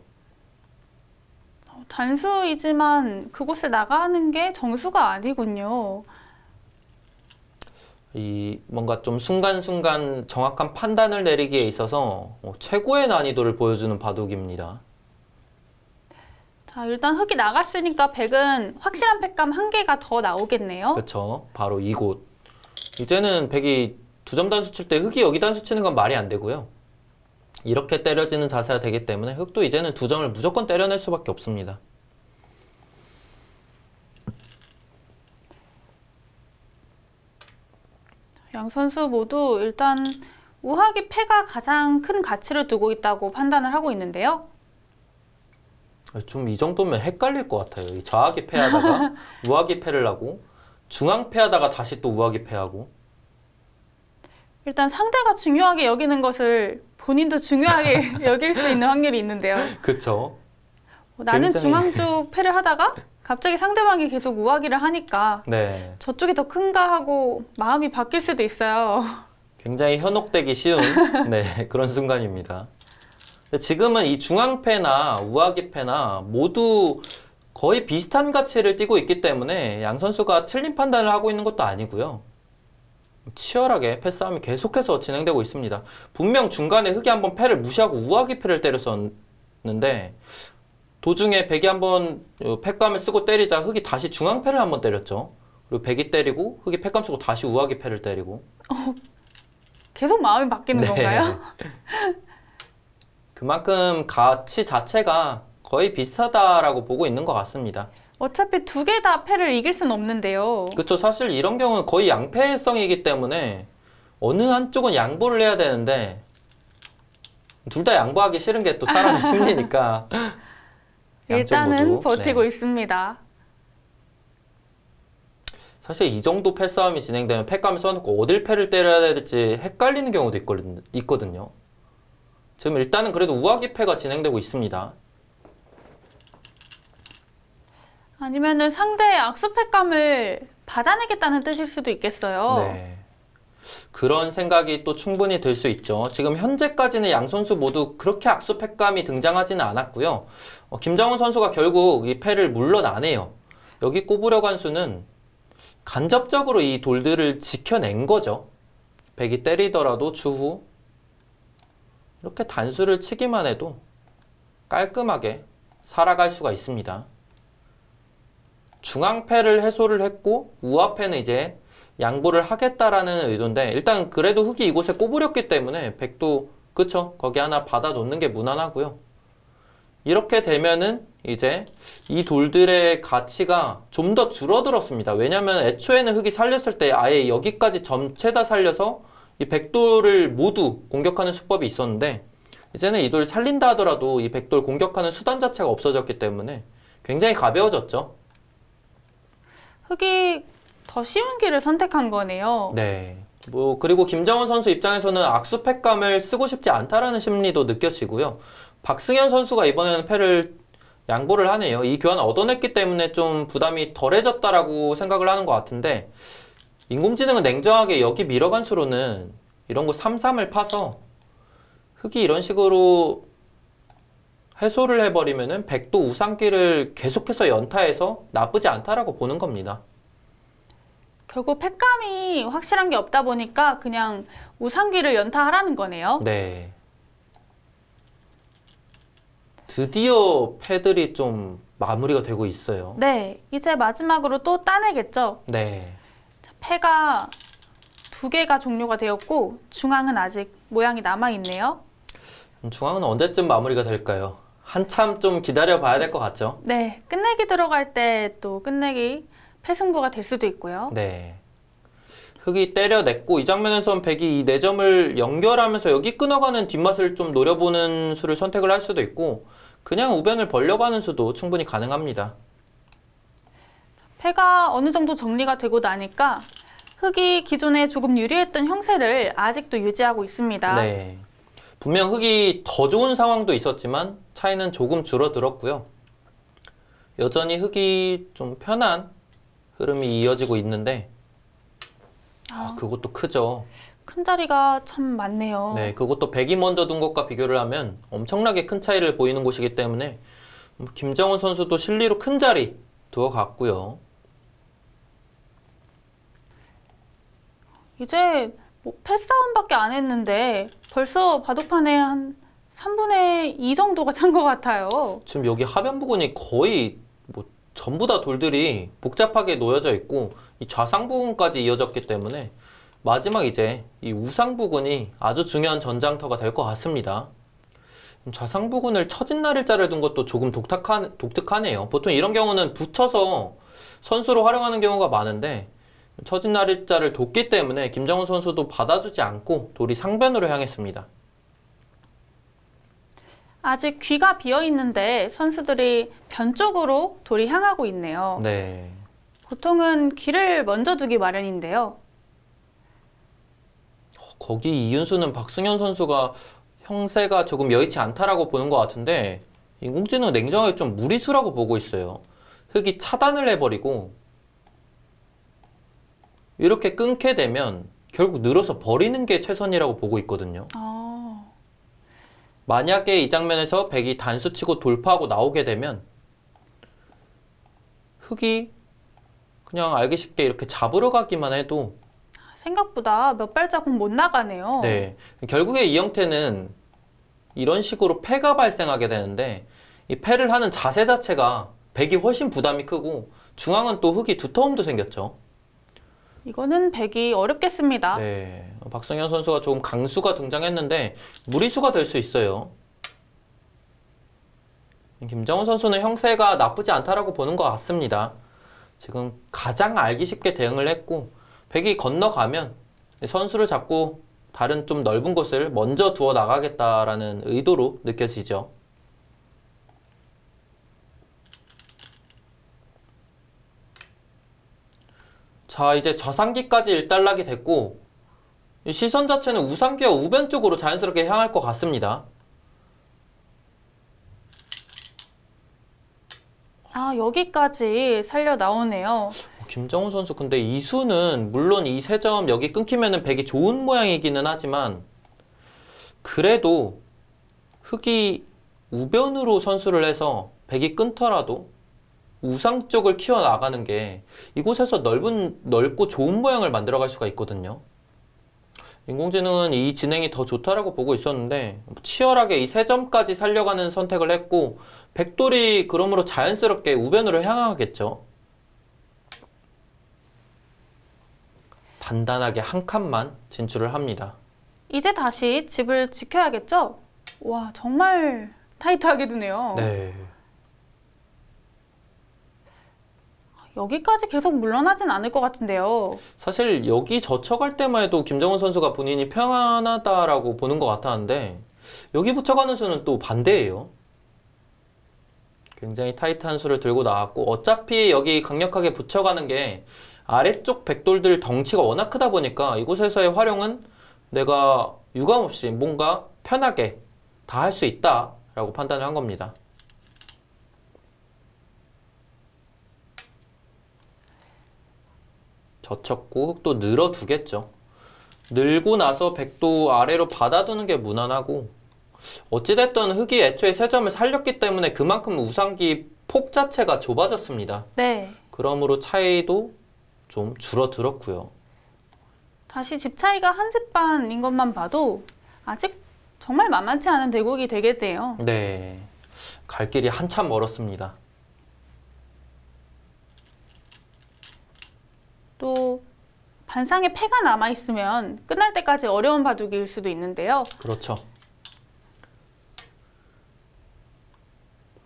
단수이지만 그곳을 나가는 게 정수가 아니군요. 이 뭔가 좀 순간순간 정확한 판단을 내리기에 있어서 최고의 난이도를 보여주는 바둑입니다. 자, 일단 흑이 나갔으니까 백은 확실한 팩감 한 개가 더 나오겠네요. 그렇죠. 바로 이곳. 이제는 백이 두 점 단수 칠 때 흑이 여기 단수 치는 건 말이 안 되고요. 이렇게 때려지는 자세가 되기 때문에 흑도 이제는 두 점을 무조건 때려낼 수밖에 없습니다. 양 선수 모두 일단 우하기 패가 가장 큰 가치를 두고 있다고 판단을 하고 있는데요. 좀 이 정도면 헷갈릴 것 같아요. 이 좌하기 패하다가 우하기 패를 하고 중앙 패하다가 다시 또 우하기 패하고. 일단 상대가 중요하게 여기는 것을 본인도 중요하게 여길 수 있는 확률이 있는데요. 그쵸. 나는 굉장히- 중앙 쪽 패를 하다가 갑자기 상대방이 계속 우하기를 하니까 네. 저쪽이 더 큰가 하고 마음이 바뀔 수도 있어요. 굉장히 현혹되기 쉬운 네, 그런 순간입니다. 근데 지금은 이 중앙패나 우하기패나 모두 거의 비슷한 가치를 띠고 있기 때문에 양 선수가 틀린 판단을 하고 있는 것도 아니고요. 치열하게 패싸움이 계속해서 진행되고 있습니다. 분명 중간에 흑이 한번 패를 무시하고 우하기패를 때렸었는데 도중에 백이 한번 패감을 쓰고 때리자 흑이 다시 중앙패를 한번 때렸죠. 그리고 백이 때리고 흑이 패감 쓰고 다시 우하기패를 때리고. 계속 마음이 바뀌는 네. 건가요? 그만큼 가치 자체가 거의 비슷하다라고 보고 있는 것 같습니다. 어차피 두 개 다 패를 이길 수는 없는데요. 그렇죠. 사실 이런 경우는 거의 양패성이기 때문에 어느 한쪽은 양보를 해야 되는데 둘 다 양보하기 싫은 게 또 사람의 심리니까 양쪽 일단은 모두, 버티고 네. 있습니다. 사실 이 정도 패싸움이 진행되면 패감을 써놓고 어딜 패를 때려야 될지 헷갈리는 경우도 있거든요. 지금 일단은 그래도 우하기 패가 진행되고 있습니다. 아니면은 상대의 악수 패감을 받아내겠다는 뜻일 수도 있겠어요. 네. 그런 생각이 또 충분히 들 수 있죠. 지금 현재까지는 양 선수 모두 그렇게 악수 패감이 등장하지는 않았고요. 김정은 선수가 결국 이 패를 물러나네요. 여기 꼽으려고 한 수는 간접적으로 이 돌들을 지켜낸 거죠. 백이 때리더라도 추후 이렇게 단수를 치기만 해도 깔끔하게 살아갈 수가 있습니다. 중앙패를 해소를 했고 우하패는 이제 양보를 하겠다라는 의도인데 일단 그래도 흑이 이곳에 꼽으렸기 때문에 백도 그쵸 거기 하나 받아 놓는 게 무난하고요. 이렇게 되면은 이제 이 돌들의 가치가 좀 더 줄어들었습니다. 왜냐하면 애초에는 흑이 살렸을 때 아예 여기까지 전체 다 살려서 이 백돌을 모두 공격하는 수법이 있었는데 이제는 이 돌 살린다 하더라도 이 백돌 공격하는 수단 자체가 없어졌기 때문에 굉장히 가벼워졌죠. 흑이 더 쉬운 길을 선택한 거네요. 네. 그리고 김정은 선수 입장에서는 악수패감을 쓰고 싶지 않다라는 심리도 느껴지고요. 박승현 선수가 이번에는 패를 양보를 하네요. 이 교환을 얻어냈기 때문에 좀 부담이 덜해졌다라고 생각을 하는 것 같은데, 인공지능은 냉정하게 여기 밀어간 수로는 이런 거 3-3을 파서 흑이 이런 식으로 해소를 해버리면은 백도 우상기를 계속해서 연타해서 나쁘지 않다라고 보는 겁니다. 결국 팩감이 확실한 게 없다 보니까 그냥 우상귀를 연타하라는 거네요. 네. 드디어 패들이 좀 마무리가 되고 있어요. 네, 이제 마지막으로 또 따내겠죠. 네. 자, 패가 2개가 종료가 되었고 중앙은 아직 모양이 남아있네요. 중앙은 언제쯤 마무리가 될까요? 한참 좀 기다려 봐야 될 것 같죠? 네, 끝내기 들어갈 때 또 끝내기 패승부가 될 수도 있고요. 네. 흑이 때려냈고 이 장면에선 백이 이 4점을 연결하면서 여기 끊어가는 뒷맛을 좀 노려보는 수를 선택을 할 수도 있고 그냥 우변을 벌려가는 수도 충분히 가능합니다. 패가 어느 정도 정리가 되고 나니까 흑이 기존에 조금 유리했던 형세를 아직도 유지하고 있습니다. 네. 분명 흑이 더 좋은 상황도 있었지만 차이는 조금 줄어들었고요. 여전히 흑이 좀 편한 흐름이 이어지고 있는데 그것도 크죠. 큰 자리가 참 많네요. 네, 그것도 백이 먼저 둔 것과 비교를 하면 엄청나게 큰 차이를 보이는 곳이기 때문에 김정은 선수도 실리로 큰 자리 두어갔고요. 이제 뭐 패싸움밖에 안 했는데 벌써 바둑판에 한 3분의 2 정도가 찬 것 같아요. 지금 여기 하변 부분이 거의 전부 다 돌들이 복잡하게 놓여져 있고 이 좌상 부분까지 이어졌기 때문에 마지막 이제 이 우상 부분이 아주 중요한 전장터가 될 것 같습니다. 좌상 부분을 처진 날일자를 둔 것도 조금 독특하네요. 보통 이런 경우는 붙여서 선수로 활용하는 경우가 많은데 처진 날일자를 뒀기 때문에 김정은 선수도 받아주지 않고 돌이 상변으로 향했습니다. 아직 귀가 비어 있는데 선수들이 변 쪽으로 돌이 향하고 있네요. 네. 보통은 귀를 먼저 두기 마련인데요. 거기 이윤수는 박승현 선수가 형세가 조금 여의치 않다라고 보는 것 같은데 인공지능은 냉정하게 좀 무리수라고 보고 있어요. 흑이 차단을 해버리고 이렇게 끊게 되면 결국 늘어서 버리는 게 최선이라고 보고 있거든요. 만약에 이 장면에서 백이 단수 치고 돌파하고 나오게 되면 흑이 그냥 알기 쉽게 이렇게 잡으러 가기만 해도 생각보다 몇 발자국 못 나가네요. 네, 결국에 이 형태는 이런 식으로 패가 발생하게 되는데 이 패를 하는 자세 자체가 백이 훨씬 부담이 크고 중앙은 또 흑이 두터움도 생겼죠. 이거는 백이 어렵겠습니다. 네, 박성현 선수가 조금 강수가 등장했는데 무리수가 될 수 있어요. 김정은 선수는 형세가 나쁘지 않다라고 보는 것 같습니다. 지금 가장 알기 쉽게 대응을 했고 백이 건너가면 선수를 잡고 다른 좀 넓은 곳을 먼저 두어 나가겠다라는 의도로 느껴지죠. 자, 이제 좌상기까지 일단락이 됐고 시선 자체는 우상기와 우변 쪽으로 자연스럽게 향할 것 같습니다. 여기까지 살려 나오네요. 김정은 선수 근데 이 수는 물론 이 3점 여기 끊기면은 백이 좋은 모양이기는 하지만 그래도 흑이 우변으로 선수를 해서 백이 끊더라도 우상 쪽을 키워나가는 게 이곳에서 넓고 좋은 모양을 만들어갈 수가 있거든요. 인공지능은 이 진행이 더 좋다라고 보고 있었는데 치열하게 이 3점까지 살려가는 선택을 했고 백돌이 그러므로 자연스럽게 우변으로 향하겠죠. 단단하게 한 칸만 진출을 합니다. 이제 다시 집을 지켜야겠죠? 와, 정말 타이트하게 두네요. 네. 여기까지 계속 물러나진 않을 것 같은데요. 사실 여기 젖혀갈 때만 해도 김정은 선수가 본인이 편안하다라고 보는 것 같았는데 여기 붙여가는 수는 또 반대예요. 굉장히 타이트한 수를 들고 나왔고 어차피 여기 강력하게 붙여가는 게 아래쪽 백돌들 덩치가 워낙 크다 보니까 이곳에서의 활용은 내가 유감없이 뭔가 편하게 다 할 수 있다라고 판단을 한 겁니다. 젖혔고 흙도 늘어두겠죠. 늘고 나서 백도 아래로 받아두는 게 무난하고, 어찌됐든 흙이 애초에 세 점을 살렸기 때문에 그만큼 우상기 폭 자체가 좁아졌습니다. 네. 그러므로 차이도 좀 줄어들었고요. 다시 집 차이가 한 집 반인 것만 봐도 아직 정말 만만치 않은 대국이 되겠네요. 네, 갈 길이 한참 멀었습니다. 또 반상에 패가 남아있으면 끝날 때까지 어려운 바둑일 수도 있는데요. 그렇죠.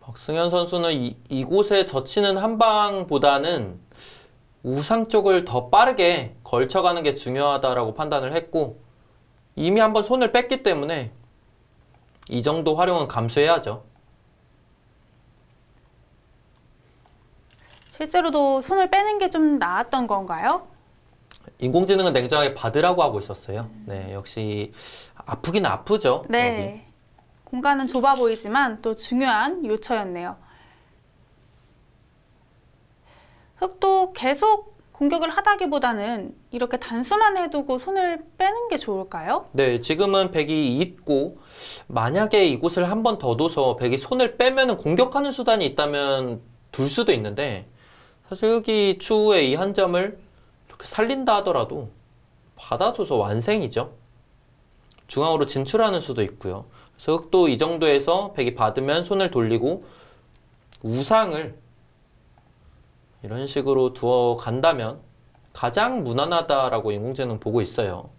박승현 선수는 이곳에 젖히는 한 방보다는 우상 쪽을 더 빠르게 걸쳐가는 게 중요하다라고 판단을 했고, 이미 한번 손을 뺐기 때문에 이 정도 활용은 감수해야죠. 실제로도 손을 빼는 게 좀 나았던 건가요? 인공지능은 냉정하게 받으라고 하고 있었어요. 네, 역시 아프긴 아프죠. 네. 여기. 공간은 좁아 보이지만 또 중요한 요처였네요. 흙도 계속 공격을 하다기보다는 이렇게 단수만 해두고 손을 빼는 게 좋을까요? 네, 지금은 백이 있고, 만약에 이곳을 한 번 더 둬서 백이 손을 빼면은 공격하는 수단이 있다면 둘 수도 있는데, 사실 흙이 추후에 이 한 점을 이렇게 살린다 하더라도 받아줘서 완승이죠. 중앙으로 진출하는 수도 있고요. 그래서 흙도 이 정도에서 백이 받으면 손을 돌리고 우상을 이런 식으로 두어 간다면 가장 무난하다라고 인공지능 보고 있어요.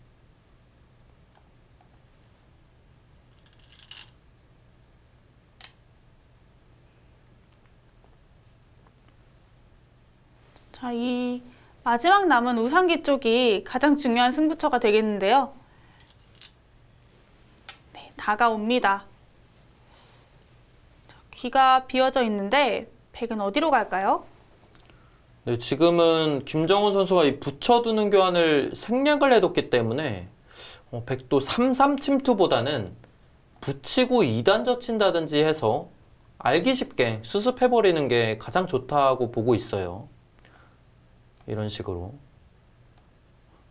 자, 이 마지막 남은 우상기 쪽이 가장 중요한 승부처가 되겠는데요. 네, 다가옵니다. 귀가 비어져 있는데 백은 어디로 갈까요? 네, 지금은 김정훈 선수가 이 붙여두는 교환을 생략을 해뒀기 때문에 백도 3-3 침투보다는 붙이고 2단 젖힌다든지 해서 알기 쉽게 수습해버리는 게 가장 좋다고 보고 있어요. 이런 식으로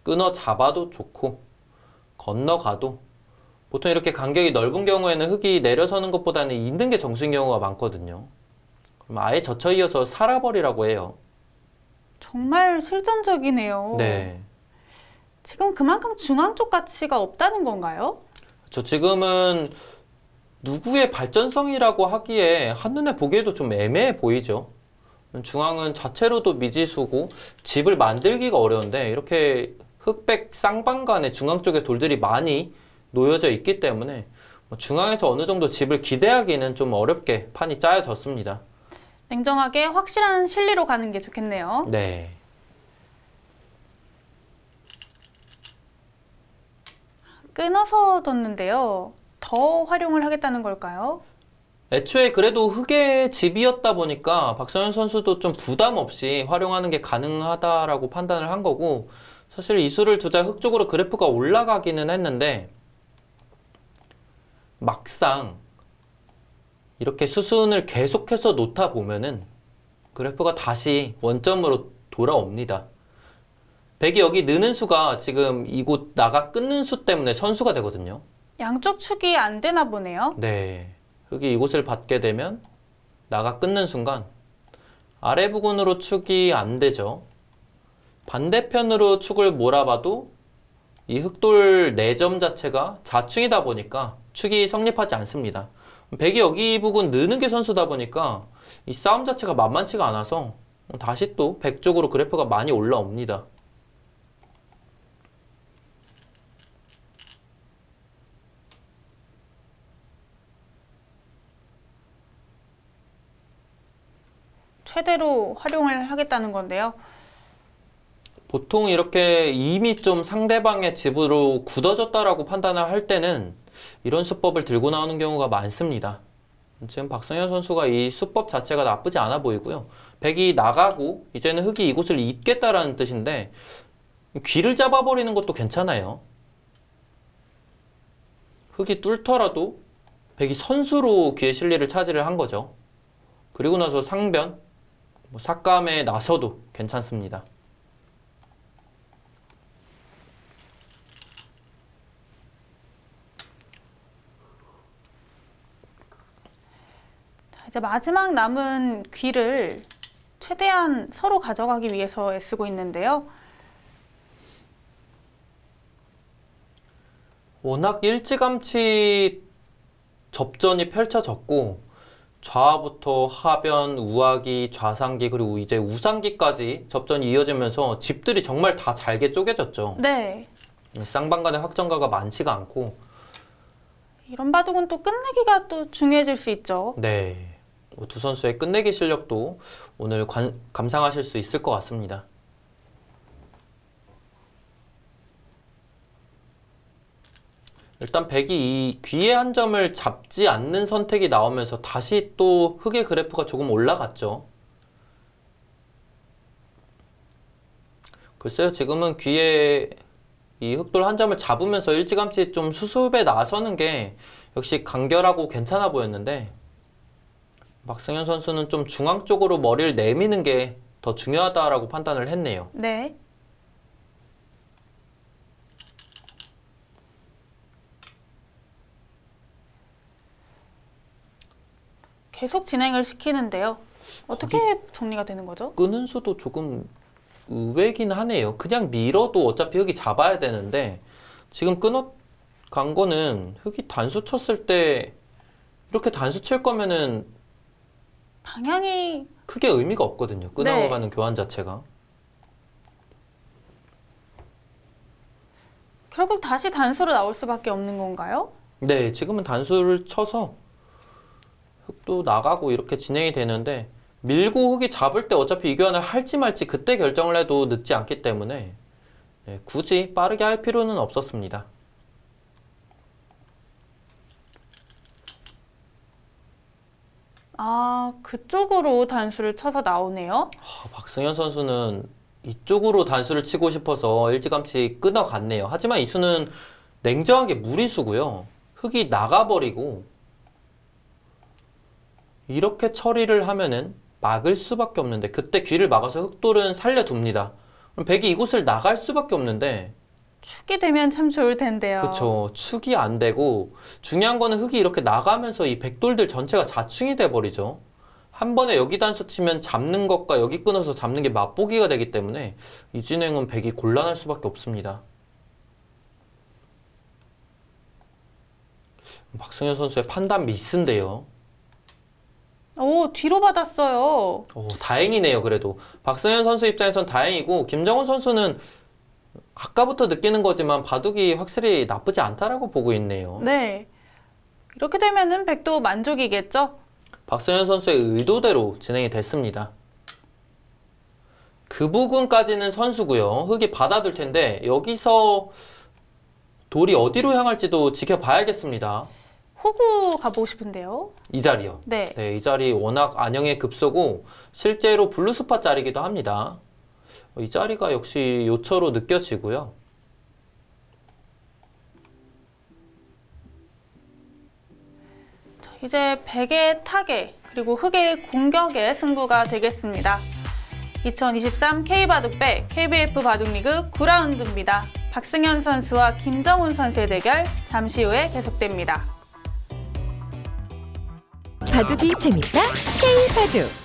끊어 잡아도 좋고 건너가도, 보통 이렇게 간격이 넓은 경우에는 흙이 내려서는 것보다는 있는 게 정수인 경우가 많거든요. 그럼 아예 젖혀 이어서 살아버리라고 해요. 정말 실전적이네요. 네. 지금 그만큼 중앙 쪽 가치가 없다는 건가요? 저 지금은 누구의 발전성이라고 하기에 한눈에 보기에도 좀 애매해 보이죠. 중앙은 자체로도 미지수고 집을 만들기가 어려운데, 이렇게 흑백 쌍방간에 중앙 쪽에 돌들이 많이 놓여져 있기 때문에 중앙에서 어느 정도 집을 기대하기는 좀 어렵게 판이 짜여졌습니다. 냉정하게 확실한 실리로 가는 게 좋겠네요. 네. 끊어서 뒀는데요. 더 활용을 하겠다는 걸까요? 애초에 그래도 흙의 집이었다 보니까 박성현 선수도 좀 부담 없이 활용하는 게 가능하다라고 판단을 한 거고, 사실 이 수를 두자 흙 쪽으로 그래프가 올라가기는 했는데, 막상 이렇게 수순을 계속해서 놓다 보면은 그래프가 다시 원점으로 돌아옵니다. 백이 여기 느는 수가 지금 이곳 나가 끊는 수 때문에 선수가 되거든요. 양쪽 축이 안 되나 보네요. 네. 흙이 이곳을 받게 되면 나가 끊는 순간 아래 부근으로 축이 안 되죠. 반대편으로 축을 몰아봐도 이 흑돌 4점 자체가 자충이다 보니까 축이 성립하지 않습니다. 백이 여기 부근 느는 게 선수다 보니까 이 싸움 자체가 만만치가 않아서 다시 또 백 쪽으로 그래프가 많이 올라옵니다. 최대로 활용을 하겠다는 건데요. 보통 이렇게 이미 좀 상대방의 집으로 굳어졌다라고 판단을 할 때는 이런 수법을 들고 나오는 경우가 많습니다. 지금 박성현 선수가 이 수법 자체가 나쁘지 않아 보이고요. 백이 나가고 이제는 흑이 이곳을 잇겠다라는 뜻인데 귀를 잡아버리는 것도 괜찮아요. 흑이 뚫더라도 백이 선수로 귀의 실리를 차지를 한 거죠. 그리고 나서 상변, 삭감에 나서도 괜찮습니다. 자, 이제 마지막 남은 귀를 최대한 서로 가져가기 위해서 애쓰고 있는데요. 워낙 일찌감치 접전이 펼쳐졌고 좌부터 하변, 우하기, 좌상기 그리고 이제 우상기까지 접전이 이어지면서 집들이 정말 다 잘게 쪼개졌죠. 네. 쌍방 간의 확정가가 많지가 않고 이런 바둑은 또 끝내기가 또 중요해질 수 있죠. 네. 두 선수의 끝내기 실력도 오늘 감상하실 수 있을 것 같습니다. 일단 백이 이 귀의 한 점을 잡지 않는 선택이 나오면서 다시 또 흑의 그래프가 조금 올라갔죠. 글쎄요, 지금은 귀에 이 흑돌 한 점을 잡으면서 일찌감치 좀 수습에 나서는 게 역시 간결하고 괜찮아 보였는데 박승현 선수는 좀 중앙 쪽으로 머리를 내미는 게 더 중요하다라고 판단을 했네요. 네. 계속 진행을 시키는데요. 어떻게 정리가 되는 거죠? 끄는 수도 조금 의외긴 하네요. 그냥 밀어도 어차피 흑이 잡아야 되는데 지금 끊어간 거는 흑이 단수 쳤을 때 이렇게 단수 칠 거면은 방향이 크게 의미가 없거든요. 끊어가는 교환 자체가. 결국 다시 단수로 나올 수밖에 없는 건가요? 네, 지금은 단수를 쳐서 흑도 나가고 이렇게 진행이 되는데 밀고 흑이 잡을 때 어차피 이 교환을 할지 말지 그때 결정을 해도 늦지 않기 때문에 굳이 빠르게 할 필요는 없었습니다. 아, 그쪽으로 단수를 쳐서 나오네요. 박승현 선수는 이쪽으로 단수를 치고 싶어서 일찌감치 끊어갔네요. 하지만 이 수는 냉정하게 무리수고요. 흑이 나가버리고 이렇게 처리를 하면은 막을 수밖에 없는데 그때 귀를 막아서 흑돌은 살려둡니다. 그럼 백이 이곳을 나갈 수밖에 없는데 축이 되면 참 좋을 텐데요. 그쵸. 축이 안 되고 중요한 거는 흑이 이렇게 나가면서 이 백돌들 전체가 자충이 돼버리죠. 한 번에 여기 단수 치면 잡는 것과 여기 끊어서 잡는 게 맛보기가 되기 때문에 이 진행은 백이 곤란할 수밖에 없습니다. 박승현 선수의 판단 미스인데요. 오, 뒤로 받았어요. 다행이네요. 그래도 박승현 선수 입장에선 다행이고 김정훈 선수는 아까부터 느끼는 거지만 바둑이 확실히 나쁘지 않다라고 보고 있네요. 네. 이렇게 되면은 백도 만족이겠죠? 박승현 선수의 의도대로 진행이 됐습니다. 그 부분까지는 선수고요. 흑이 받아둘 텐데 여기서 돌이 어디로 향할지도 지켜봐야겠습니다. 호구 가보고 싶은데요. 이 자리요. 네. 네, 이 자리 워낙 안형의 급소고 실제로 블루스팟 자리이기도 합니다. 이 자리가 역시 요처로 느껴지고요. 자, 이제 백의 타겟 그리고 흑의 공격의 승부가 되겠습니다. 2023 K바둑배 KBF 바둑리그 9라운드입니다. 박승현 선수와 김정훈 선수의 대결 잠시 후에 계속됩니다. 바둑이 재밌다 K바둑.